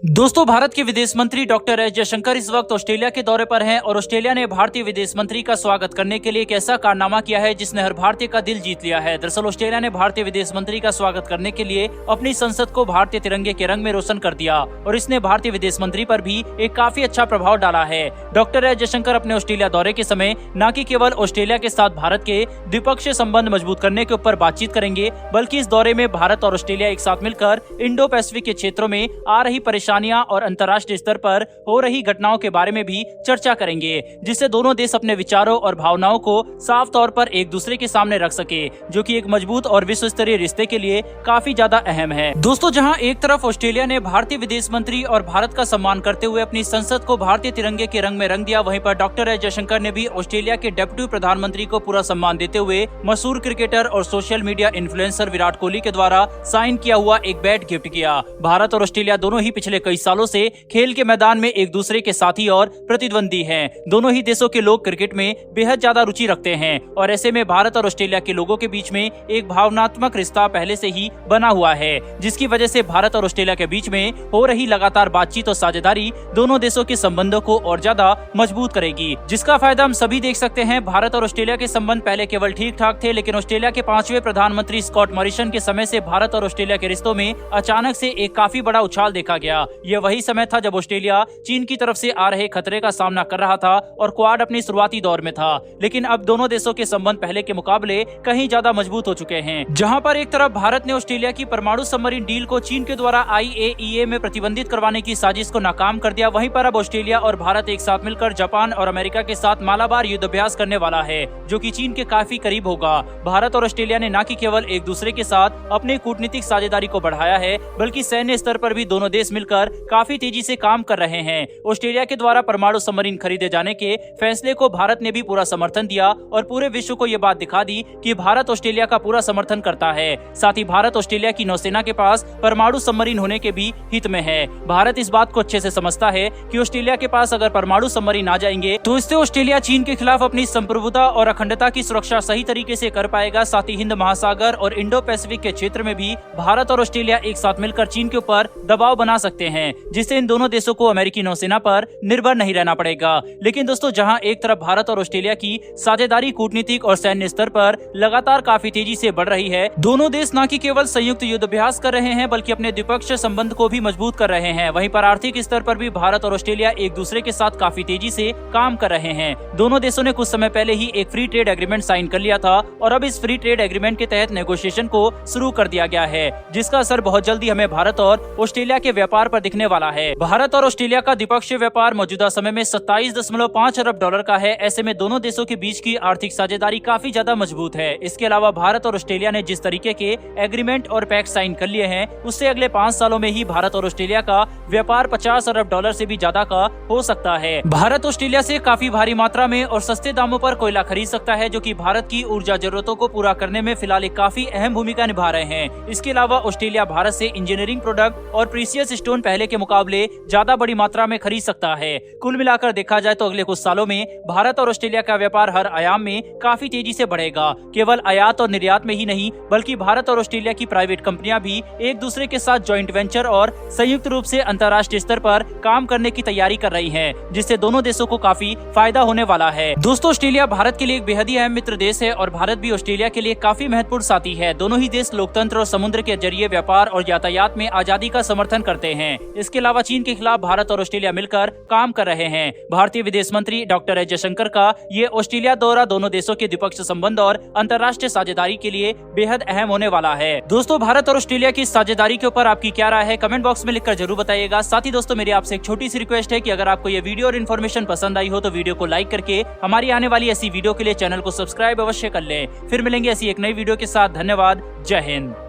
दोस्तों, भारत के विदेश मंत्री डॉक्टर एस जयशंकर इस वक्त ऑस्ट्रेलिया के दौरे पर हैं और ऑस्ट्रेलिया ने भारतीय विदेश मंत्री का स्वागत करने के लिए एक ऐसा कारनामा किया है जिसने हर भारतीय का दिल जीत लिया है। दरअसल ऑस्ट्रेलिया ने भारतीय विदेश मंत्री का स्वागत करने के लिए अपनी संसद को भारतीय तिरंगे के रंग में रोशन कर दिया और इसने भारतीय विदेश मंत्री पर भी एक काफी अच्छा प्रभाव डाला है। डॉक्टर एस जयशंकर अपने ऑस्ट्रेलिया दौरे के समय न कि केवल ऑस्ट्रेलिया के साथ भारत के द्विपक्षीय संबंध मजबूत करने के ऊपर बातचीत करेंगे, बल्कि इस दौरे में भारत और ऑस्ट्रेलिया एक साथ मिलकर इंडो पैसिफिक के क्षेत्रों में आ रही परेशानियां और अंतर्राष्ट्रीय स्तर पर हो रही घटनाओं के बारे में भी चर्चा करेंगे, जिससे दोनों देश अपने विचारों और भावनाओं को साफ तौर पर एक दूसरे के सामने रख सके, जो कि एक मजबूत और विश्व स्तरीय रिश्ते के लिए काफी ज्यादा अहम है। दोस्तों, जहां एक तरफ ऑस्ट्रेलिया ने भारतीय विदेश मंत्री और भारत का सम्मान करते हुए अपनी संसद को भारतीय तिरंगे के रंग में रंग दिया, वहीं पर डॉक्टर एस जयशंकर ने भी ऑस्ट्रेलिया के डिप्टी प्रधानमंत्री को पूरा सम्मान देते हुए मशहूर क्रिकेटर और social media influencer Virat Kohli के द्वारा साइन किया हुआ एक बैट गिफ्ट किया। भारत और ऑस्ट्रेलिया दोनों ही पिछले कई सालों से खेल के मैदान में एक दूसरे के साथी और प्रतिद्वंदी हैं। दोनों ही देशों के लोग क्रिकेट में बेहद ज्यादा रुचि रखते हैं और ऐसे में भारत और ऑस्ट्रेलिया के लोगों के बीच में एक भावनात्मक रिश्ता पहले से ही बना हुआ है, जिसकी वजह से भारत और ऑस्ट्रेलिया के बीच में हो रही लगातार बातचीत और साझेदारी दोनों देशों के संबंधों को और ज्यादा मजबूत करेगी, जिसका फायदा हम सभी देख सकते हैं। भारत और ऑस्ट्रेलिया के संबंध पहले केवल ठीक ठाक थे, लेकिन ऑस्ट्रेलिया के 5वें प्रधानमंत्री स्कॉट मॉरिसन के समय से भारत और ऑस्ट्रेलिया के रिश्तों में अचानक से एक काफी बड़ा उछाल देखा गया। यह वही समय था जब ऑस्ट्रेलिया चीन की तरफ से आ रहे खतरे का सामना कर रहा था और क्वाड अपनी शुरुआती दौर में था, लेकिन अब दोनों देशों के संबंध पहले के मुकाबले कहीं ज्यादा मजबूत हो चुके हैं। जहां पर एक तरफ भारत ने ऑस्ट्रेलिया की परमाणु सबमरीन डील को चीन के द्वारा IAEA में प्रतिबंधित करवाने की साजिश को नाकाम कर दिया, वहीं पर अब ऑस्ट्रेलिया और भारत एक साथ मिलकर जापान और अमेरिका के साथ मालाबार युद्धाभ्यास करने वाला है, जो कि चीन के काफी करीब होगा। भारत और ऑस्ट्रेलिया ने न कि केवल एक दूसरे के साथ अपने कूटनीतिक साझेदारी को बढ़ाया है, बल्कि सैन्य स्तर पर भी दोनों देश मिलकर काफी तेजी से काम कर रहे हैं। ऑस्ट्रेलिया के द्वारा परमाणु सबमरीन खरीदे जाने के फैसले को भारत ने भी पूरा समर्थन दिया और पूरे विश्व को ये बात दिखा दी कि भारत ऑस्ट्रेलिया का पूरा समर्थन करता है। साथ ही भारत ऑस्ट्रेलिया की नौसेना के पास परमाणु सबमरीन होने के भी हित में है। भारत इस बात को अच्छे से समझता है कि ऑस्ट्रेलिया के पास अगर परमाणु सबमरीन आ जाएंगे तो इससे ऑस्ट्रेलिया चीन के खिलाफ अपनी संप्रभुता और अखंडता की सुरक्षा सही तरीके से कर पाएगा। साथ ही हिंद महासागर और इंडो पैसिफिक के क्षेत्र में भी भारत और ऑस्ट्रेलिया एक साथ मिलकर चीन के ऊपर दबाव बना सकते हैं, जिससे इन दोनों देशों को अमेरिकी नौसेना पर निर्भर नहीं रहना पड़ेगा। लेकिन दोस्तों, जहां एक तरफ भारत और ऑस्ट्रेलिया की साझेदारी कूटनीतिक और सैन्य स्तर पर लगातार काफी तेजी से बढ़ रही है, दोनों देश न कि केवल संयुक्त युद्धाभ्यास कर रहे हैं, बल्कि अपने द्विपक्षीय संबंध को भी मजबूत कर रहे हैं। वहीं पर आर्थिक स्तर पर भी भारत और ऑस्ट्रेलिया एक दूसरे के साथ काफी तेजी से काम कर रहे हैं। दोनों देशों ने कुछ समय पहले ही एक फ्री ट्रेड एग्रीमेंट साइन कर लिया था और अब इस फ्री ट्रेड एग्रीमेंट के तहत नेगोशिएशन को शुरू कर दिया गया है, जिसका असर बहुत जल्दी हमें भारत और ऑस्ट्रेलिया के व्यापार पर दिखने वाला है। भारत और ऑस्ट्रेलिया का द्विपक्षीय व्यापार मौजूदा समय में 27.5 अरब डॉलर का है। ऐसे में दोनों देशों के बीच की आर्थिक साझेदारी काफी ज्यादा मजबूत है। इसके अलावा भारत और ऑस्ट्रेलिया ने जिस तरीके के एग्रीमेंट और पैक्ट साइन कर लिए हैं, उससे अगले 5 सालों में ही भारत और ऑस्ट्रेलिया का व्यापार 50 अरब डॉलर से भी ज्यादा का हो सकता है। भारत ऑस्ट्रेलिया से काफी भारी मात्रा में और सस्ते दामों पर कोयला खरीद सकता है, जो कि भारत की ऊर्जा जरूरतों को पूरा करने में फिलहाल एक काफी अहम भूमिका निभा रहे हैं। इसके अलावा ऑस्ट्रेलिया भारत से इंजीनियरिंग प्रोडक्ट और प्रीशियस स्टोन पहले के मुकाबले ज्यादा बड़ी मात्रा में खरीद सकता है। कुल मिलाकर देखा जाए तो अगले कुछ सालों में भारत और ऑस्ट्रेलिया का व्यापार हर आयाम में काफी तेजी से बढ़ेगा। केवल आयात और निर्यात में ही नहीं, बल्कि भारत और ऑस्ट्रेलिया की प्राइवेट कंपनियां भी एक दूसरे के साथ जॉइंट वेंचर और संयुक्त रूप से अंतर्राष्ट्रीय स्तर पर काम करने की तैयारी कर रही हैं, जिससे दोनों देशों को काफी फायदा होने वाला है। दोस्तों, ऑस्ट्रेलिया भारत के लिए एक बेहद ही अहम मित्र देश है और भारत भी ऑस्ट्रेलिया के लिए काफी महत्वपूर्ण साथी है। दोनों ही देश लोकतंत्र और समुद्र के जरिए व्यापार और यातायात में आजादी का समर्थन करते हैं। इसके अलावा चीन के खिलाफ भारत और ऑस्ट्रेलिया मिलकर काम कर रहे हैं। भारतीय विदेश मंत्री डॉक्टर एस जयशंकर का ये ऑस्ट्रेलिया दौरा दोनों देशों के द्विपक्षीय संबंध और अंतर्राष्ट्रीय साझेदारी के लिए बेहद अहम होने वाला है। दोस्तों, भारत और ऑस्ट्रेलिया की साझेदारी के ऊपर आपकी क्या राय है, कमेंट बॉक्स में लिखकर जरूर बताइएगा। साथ ही दोस्तों, मेरी आपसे एक छोटी सी रिक्वेस्ट है कि अगर आपको ये वीडियो और इन्फॉर्मेशन पसंद आई हो तो वीडियो को लाइक करके हमारी आने वाली ऐसी वीडियो के लिए चैनल को सब्सक्राइब अवश्य कर लें। फिर मिलेंगे ऐसी एक नई वीडियो के साथ। धन्यवाद। जय हिंद।